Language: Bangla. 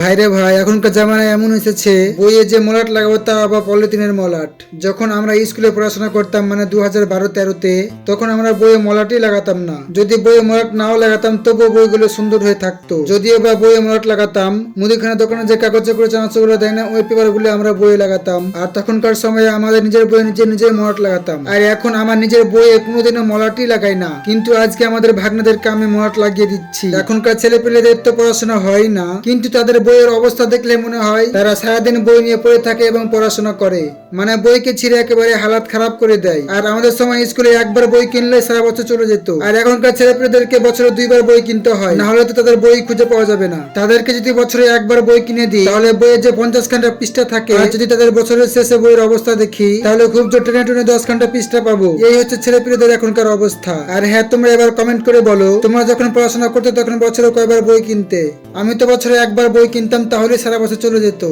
ভাইরে ভাই, এখনকার জামানায় এমন এসেছে বইয়ে যে মলাট লাগাবো তা আবার পলিথিনের মলাট। যখন আমরা স্কুলে পড়াশোনা করতাম মানে 2012-13-তে, তখন আমরা বইয়ে মলাটই লাগাতাম না। যদি বইয়ে মলাট নাও লাগাতাম তবুও বইগুলো সুন্দর হয়ে থাকতো। যদিও বা বইয়ে মলাট লাগাতাম, মুদিখানা দোকানে যে কাগজে করে চানাচুরগুলো দেয় না, ওই পেপার গুলো আমরা বইয়ে লাগাতাম। আর তখনকার সময়ে আমাদের নিজের বইয়ে নিজের মলাট লাগাতাম। আর এখন আমার নিজের বইয়ে কোনোদিনও মলাটই লাগাই না, কিন্তু আজকে আমাদের ভাগ্নেদেরকে আমি মলাট লাগিয়ে দিচ্ছি। এখনকার ছেলে পেলেদের তো পড়াশোনা হয় না, কিন্তু তাদের বইয়ের অবস্থা দেখলে মনে হয় তারা সারাদিন বই নিয়ে পড়ে থাকে এবং পড়াশোনা করে, মানে বইকে ছিঁড়ে একেবারে হালাত খারাপ করে দেয়। আর আমাদের সময় স্কুলে একবার বই কিনলে সারা বছর চলে যেত, আর এখনকার ছেলেপেলেদেরকে বছরে 2বার বই কিনতে হয়, না হলে তো তাদের বই খুঁজে পাওয়া যাবে না। তাদেরকে যদি বছরে একবার বই কিনে দিই তাহলে বইয়ের যে 50 খানা পৃষ্ঠা থাকে, আর যদি তাদের বছরের শেষে বইয়ের অবস্থা দেখি তাহলে খুব জোর টেনে টেনে 10 খানা পৃষ্ঠা পাবো। এই হচ্ছে ছেলেপেলেদের এখনকার অবস্থা। আর হ্যাঁ, তোমরা এবার কমেন্ট করে বলো, তোমরা যখন পড়াশোনা করতে তখন বছরে কয়বার বই কিনতে? আমি তো বছরে একবার বই কিনতাম, তাহলে সারা বছর চলে যেত।